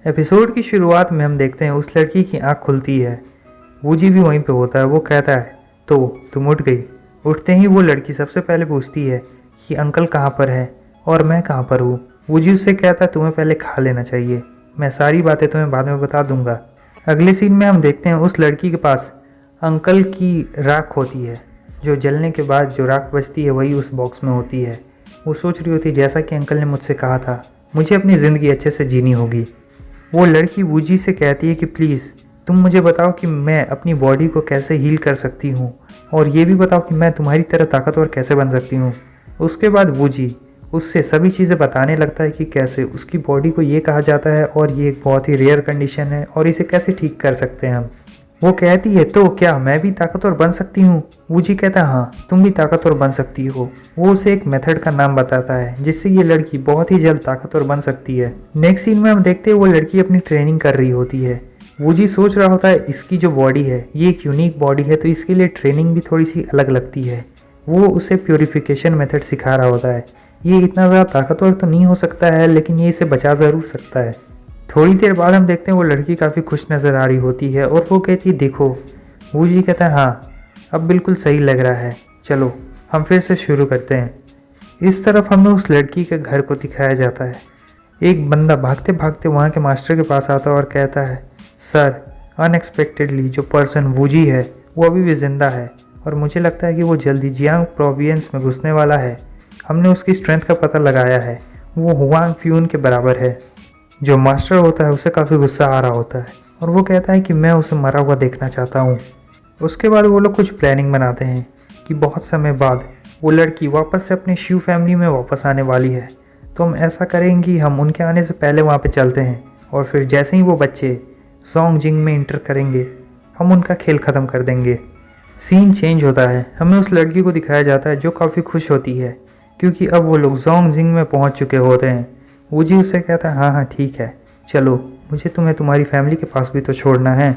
Episode की शुरुआत में हम देखते हैं उस लड़की की आंख खुलती है। वूजी भी वहीं पे होता है। वो कहता है तो तुम उठ गई। उठते ही वो लड़की सबसे पहले पूछती है कि अंकल कहाँ पर है और मैं कहाँ पर हूँ। वूजी उससे कहता है तुम्हें पहले खा लेना चाहिए, मैं सारी बातें तुम्हें बाद में बता दूंगा। अगले सीन में हम देखते हैं उस लड़की के पास अंकल की राख होती है। जो जलने के बाद जो राख बचती है वही उस बॉक्स में होती है। वो सोच रही होती है जैसा कि अंकल ने मुझसे कहा था, मुझे अपनी ज़िंदगी अच्छे से जीनी होगी। वो लड़की वूजी से कहती है कि प्लीज़ तुम मुझे बताओ कि मैं अपनी बॉडी को कैसे हील कर सकती हूँ और ये भी बताओ कि मैं तुम्हारी तरह ताकतवर कैसे बन सकती हूँ। उसके बाद वूजी उससे सभी चीज़ें बताने लगता है कि कैसे उसकी बॉडी को ये कहा जाता है और ये एक बहुत ही रेयर कंडीशन है और इसे कैसे ठीक कर सकते हैं हम। वो कहती है तो क्या मैं भी ताकतवर बन सकती हूँ। वूजी कहता है हाँ तुम भी ताकतवर बन सकती हो। वो उसे एक मेथड का नाम बताता है जिससे ये लड़की बहुत ही जल्द ताकतवर बन सकती है। नेक्स्ट सीन में हम देखते हैं वो लड़की अपनी ट्रेनिंग कर रही होती है। वूजी सोच रहा होता है इसकी जो बॉडी है ये एक यूनिक बॉडी है तो इसके लिए ट्रेनिंग भी थोड़ी सी अलग लगती है। वो उसे प्योरीफिकेशन मेथड सिखा रहा होता है। ये इतना ज़्यादा ताकतवर तो नहीं हो सकता है लेकिन ये इसे बचा ज़रूर सकता है। थोड़ी देर बाद हम देखते हैं वो लड़की काफ़ी खुश नज़र आ रही होती है और वो कहती है देखो। वूजी कहता है हाँ अब बिल्कुल सही लग रहा है, चलो हम फिर से शुरू करते हैं। इस तरफ हमें उस लड़की के घर को दिखाया जाता है। एक बंदा भागते भागते वहाँ के मास्टर के पास आता है और कहता है सर अनएक्सपेक्टेडली जो पर्सन वूजी है वो अभी भी ज़िंदा है और मुझे लगता है कि वो जल्दी जियांग प्रोविंस में घुसने वाला है। हमने उसकी स्ट्रेंथ का पता लगाया है, वो हुआंग फ्यून के बराबर है। जो मास्टर होता है उसे काफ़ी गुस्सा आ रहा होता है और वो कहता है कि मैं उसे मरा हुआ देखना चाहता हूँ। उसके बाद वो लोग कुछ प्लानिंग बनाते हैं कि बहुत समय बाद वो लड़की वापस से अपने शिव फैमिली में वापस आने वाली है। तो हम ऐसा करेंगे हम उनके आने से पहले वहाँ पे चलते हैं और फिर जैसे ही वो बच्चे जोंगजिंग में इंटर करेंगे हम उनका खेल ख़त्म कर देंगे। सीन चेंज होता है। हमें उस लड़की को दिखाया जाता है जो काफ़ी खुश होती है क्योंकि अब वो लोग जोंगजिंग में पहुँच चुके होते हैं। वूजी उससे कहता है हाँ ठीक है चलो, मुझे तुम्हें तुम्हारी फैमिली के पास भी तो छोड़ना है।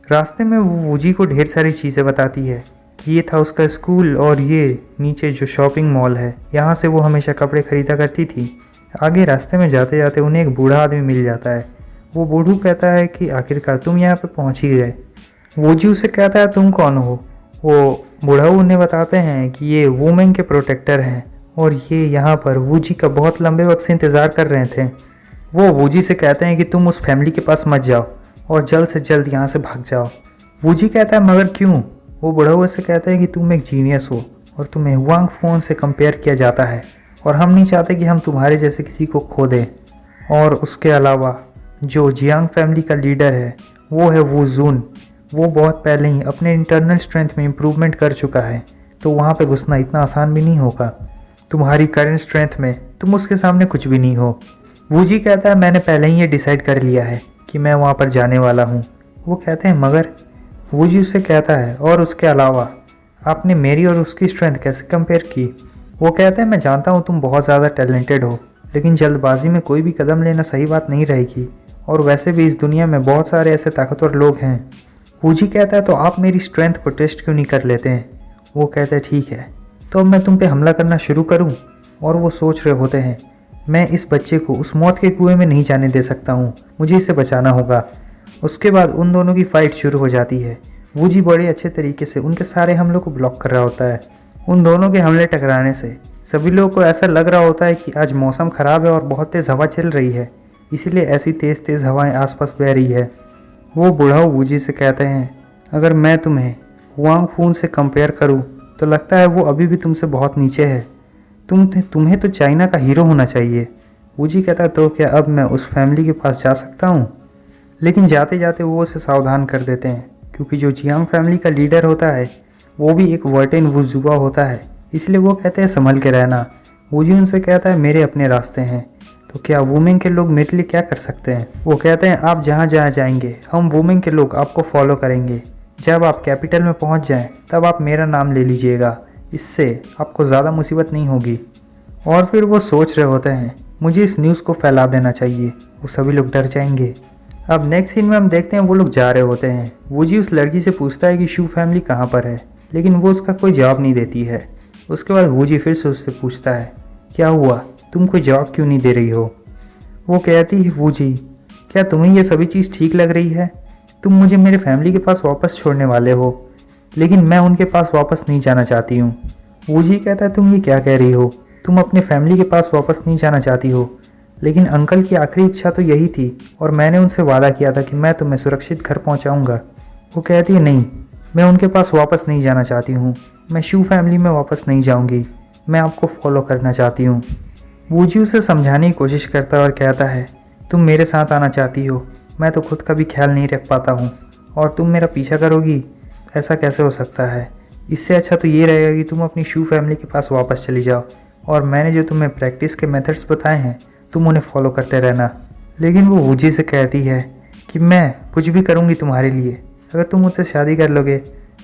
रास्ते में वो वूजी को ढेर सारी चीज़ें बताती है कि ये था उसका स्कूल और ये नीचे जो शॉपिंग मॉल है यहाँ से वो हमेशा कपड़े खरीदा करती थी। आगे रास्ते में जाते जाते उन्हें एक बूढ़ा आदमी मिल जाता है। वो बूढ़ू कहता है कि आखिरकार तुम यहाँ पे पहुँच ही गए। वूजी उससे कहता है तुम कौन हो। वो बूढ़ा उन्हें बताते हैं कि ये वुमेन के प्रोटेक्टर हैं और ये यहाँ पर वूजी का बहुत लंबे वक्त से इंतज़ार कर रहे थे। वो वूजी से कहते हैं कि तुम उस फैमिली के पास मत जाओ और जल्द से जल्द यहाँ से भाग जाओ। वूजी कहता है मगर क्यों। वो बूढ़ा हुए से कहते हैं कि तुम एक जीनियस हो और तुम्हें हुआंग फोन से कंपेयर किया जाता है और हम नहीं चाहते कि हम तुम्हारे जैसे किसी को खो दें। और उसके अलावा जो जियांग फैमिली का लीडर है वो है वू जून। वो बहुत पहले ही अपने इंटरनल स्ट्रेंथ में इम्प्रूवमेंट कर चुका है तो वहाँ पर घुसना इतना आसान भी नहीं होगा। तुम्हारी करंट स्ट्रेंथ में तुम उसके सामने कुछ भी नहीं हो। वूजी कहता है मैंने पहले ही ये डिसाइड कर लिया है कि मैं वहाँ पर जाने वाला हूँ। वो कहते हैं मगर। वूजी उससे कहता है और उसके अलावा आपने मेरी और उसकी स्ट्रेंथ कैसे कंपेयर की। वो कहते हैं मैं जानता हूँ तुम बहुत ज़्यादा टैलेंटेड हो लेकिन जल्दबाजी में कोई भी कदम लेना सही बात नहीं रहेगी और वैसे भी इस दुनिया में बहुत सारे ऐसे ताकतवर लोग हैं। वूजी कहता है तो आप मेरी स्ट्रेंथ को टेस्ट क्यों नहीं कर लेते हैं। वो कहते हैं ठीक है तो अब मैं तुम पे हमला करना शुरू करूं। और वो सोच रहे होते हैं मैं इस बच्चे को उस मौत के कुएं में नहीं जाने दे सकता हूं, मुझे इसे बचाना होगा। उसके बाद उन दोनों की फ़ाइट शुरू हो जाती है। वूजी बड़े अच्छे तरीके से उनके सारे हमलों को ब्लॉक कर रहा होता है। उन दोनों के हमले टकराने से सभी लोगों को ऐसा लग रहा होता है कि आज मौसम ख़राब है और बहुत तेज़ हवा चल रही है, इसीलिए ऐसी तेज़ हवाएँ आसपास बह रही है। वो बूढ़ा वूजी से कहते हैं अगर मैं तुम्हें हुआंग फून से कंपेयर करूँ तो लगता है वो अभी भी तुमसे बहुत नीचे है। तुम्हें तो चाइना का हीरो होना चाहिए। वूजी कहता है तो क्या अब मैं उस फैमिली के पास जा सकता हूँ। लेकिन जाते जाते वो उसे सावधान कर देते हैं क्योंकि जो जियांग फैमिली का लीडर होता है वो भी एक वर्टेन वुजुआ होता है, इसलिए वो कहते हैं संभल के रहना। वूजी उनसे कहता है मेरे अपने रास्ते हैं तो क्या वुमेन के लोग मेरे लिए क्या कर सकते हैं। वो कहते हैं आप जहाँ जहाँ जाएंगे हम वुमेन के लोग आपको फॉलो करेंगे। जब आप कैपिटल में पहुंच जाएं तब आप मेरा नाम ले लीजिएगा, इससे आपको ज़्यादा मुसीबत नहीं होगी। और फिर वो सोच रहे होते हैं मुझे इस न्यूज़ को फैला देना चाहिए, वो सभी लोग डर जाएंगे। अब नेक्स्ट सीन में हम देखते हैं वो लोग जा रहे होते हैं। वूजी उस लड़की से पूछता है कि शू फैमिली कहाँ पर है लेकिन वो उसका कोई जवाब नहीं देती है। उसके बाद वूजी फिर से उससे पूछता है क्या हुआ, तुम कोई जवाब क्यों नहीं दे रही हो। वो कहती है वूजी क्या तुम्हें ये सभी चीज़ ठीक लग रही है? तुम मुझे मेरे फैमिली के पास वापस छोड़ने वाले हो, लेकिन मैं उनके पास वापस नहीं जाना चाहती हूँ। वूजी कहता है तुम ये क्या कह रही हो? तुम अपने फैमिली के पास वापस नहीं जाना चाहती हो, लेकिन अंकल की आखिरी इच्छा तो यही थी और मैंने उनसे वादा किया था कि मैं तुम्हें सुरक्षित घर पहुँचाऊँगा। वो कहती है नहीं, मैं उनके पास वापस नहीं जाना चाहती हूँ। मैं शू फैमिली में वापस नहीं जाऊँगी। मैं आपको फॉलो करना चाहती हूँ। वूजी उसे समझाने की कोशिश करता है और कहता है तुम मेरे साथ आना चाहती हो, मैं तो खुद का भी ख्याल नहीं रख पाता हूँ और तुम मेरा पीछा करोगी? ऐसा कैसे हो सकता है? इससे अच्छा तो ये रहेगा कि तुम अपनी शू फैमिली के पास वापस चली जाओ और मैंने जो तुम्हें प्रैक्टिस के मेथड्स बताए हैं तुम उन्हें फॉलो करते रहना। लेकिन वो वूजी से कहती है कि मैं कुछ भी करूँगी तुम्हारे लिए। अगर तुम मुझसे शादी कर लोगे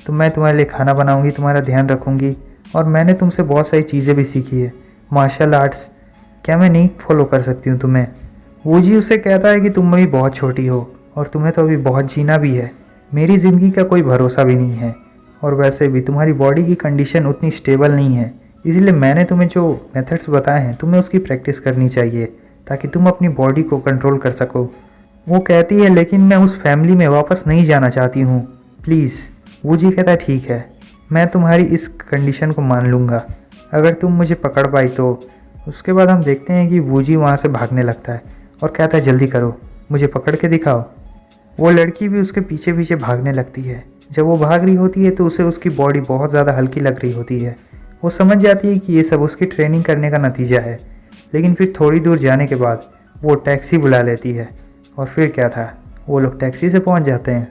तो मैं तुम्हारे लिए खाना बनाऊँगी, तुम्हारा ध्यान रखूँगी और मैंने तुमसे बहुत सारी चीज़ें भी सीखी है, मार्शल आर्ट्स। क्या मैं नहीं फॉलो कर सकती हूँ तुम्हें? वूजी उससे कहता है कि तुम अभी बहुत छोटी हो और तुम्हें तो अभी बहुत जीना भी है। मेरी ज़िंदगी का कोई भरोसा भी नहीं है और वैसे भी तुम्हारी बॉडी की कंडीशन उतनी स्टेबल नहीं है, इसलिए मैंने तुम्हें जो मेथड्स बताए हैं तुम्हें उसकी प्रैक्टिस करनी चाहिए ताकि तुम अपनी बॉडी को कंट्रोल कर सको। वो कहती है लेकिन मैं उस फैमिली में वापस नहीं जाना चाहती हूँ, प्लीज़। वूजी कहता है ठीक है, मैं तुम्हारी इस कंडीशन को मान लूँगा अगर तुम मुझे पकड़ पाई तो। उसके बाद हम देखते हैं कि वूजी वहाँ से भागने लगता है और कहता है जल्दी करो, मुझे पकड़ के दिखाओ। वो लड़की भी उसके पीछे पीछे भागने लगती है। जब वो भाग रही होती है तो उसे उसकी बॉडी बहुत ज़्यादा हल्की लग रही होती है। वो समझ जाती है कि ये सब उसकी ट्रेनिंग करने का नतीजा है, लेकिन फिर थोड़ी दूर जाने के बाद वो टैक्सी बुला लेती है और फिर क्या था, वो लोग टैक्सी से पहुंच जाते हैं।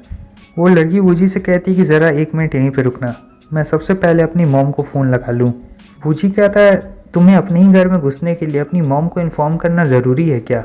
वो लड़की वूजी से कहती है कि ज़रा 1 मिनट यहीं पे रुकना, मैं सबसे पहले अपनी मॉम को फ़ोन लगा लूँ। वूजी कहता है तुम्हें अपने ही घर में घुसने के लिए अपनी मॉम को इन्फॉर्म करना ज़रूरी है क्या?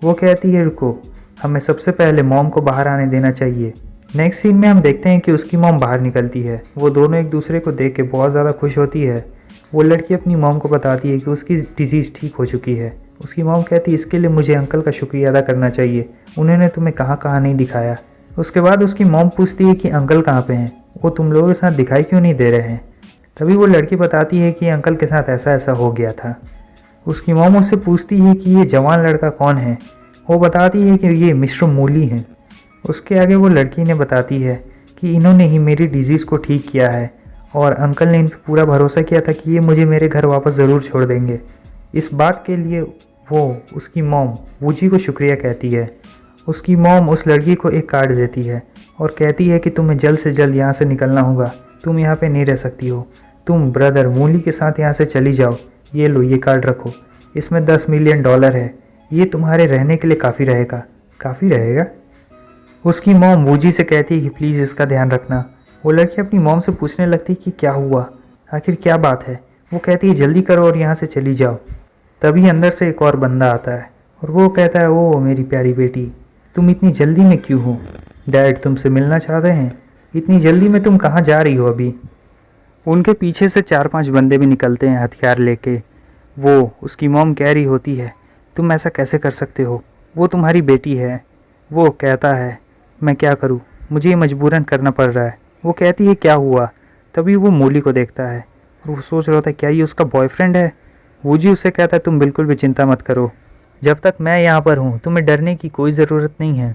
वो कहती है रुको, हमें सबसे पहले मॉम को बाहर आने देना चाहिए। नेक्स्ट सीन में हम देखते हैं कि उसकी मॉम बाहर निकलती है। वो दोनों एक दूसरे को देख के बहुत ज़्यादा खुश होती है। वो लड़की अपनी मॉम को बताती है कि उसकी डिजीज़ ठीक हो चुकी है। उसकी मॉम कहती है इसके लिए मुझे अंकल का शुक्रिया अदा करना चाहिए, उन्होंने तुम्हें कहाँ कहाँ नहीं दिखाया। उसके बाद उसकी मॉम पूछती है कि अंकल कहाँ पे हैं, वो तुम लोगों के साथ दिखाई क्यों नहीं दे रहे हैं? तभी वो लड़की बताती है कि अंकल के साथ ऐसा ऐसा हो गया था। उसकी मॉम उससे पूछती है कि ये जवान लड़का कौन है। वो बताती है कि ये मिस्टर मूली हैं। उसके आगे वो लड़की ने बताती है कि इन्होंने ही मेरी डिजीज़ को ठीक किया है और अंकल ने इन पर पूरा भरोसा किया था कि ये मुझे मेरे घर वापस ज़रूर छोड़ देंगे। इस बात के लिए वो उसकी मॉम वूजी को शुक्रिया कहती है। उसकी मॉम उस लड़की को एक कार्ड देती है और कहती है कि तुम्हें जल्द से जल्द यहाँ से निकलना होगा, तुम यहाँ पे नहीं रह सकती हो, तुम ब्रदर मूली के साथ यहाँ से चली जाओ। ये लो, ये कार्ड रखो, इसमें $10 मिलियन है, ये तुम्हारे रहने के लिए काफ़ी रहेगा। काफ़ी रहेगा? उसकी मॉम वूजी से कहती है कि प्लीज़ इसका ध्यान रखना। वो लड़की अपनी मॉम से पूछने लगती कि क्या हुआ, आखिर क्या बात है। वो कहती है जल्दी करो और यहाँ से चली जाओ। तभी अंदर से एक और बंदा आता है और वो कहता है ओ मेरी प्यारी बेटी, तुम इतनी जल्दी में क्यों हो? डैड तुमसे मिलना चाहते हैं। इतनी जल्दी में तुम कहाँ जा रही हो अभी? उनके पीछे से 4-5 बंदे भी निकलते हैं हथियार लेके। वो उसकी मॉम कह रही होती है तुम ऐसा कैसे कर सकते हो, वो तुम्हारी बेटी है। वो कहता है मैं क्या करूँ, मुझे ये मजबूरन करना पड़ रहा है। वो कहती है क्या हुआ? तभी वो मूली को देखता है और वो सोच रहा होता है क्या ये उसका बॉयफ्रेंड है। वूजी उससे कहता है तुम बिल्कुल भी चिंता मत करो, जब तक मैं यहाँ पर हूँ तुम्हें डरने की कोई ज़रूरत नहीं है।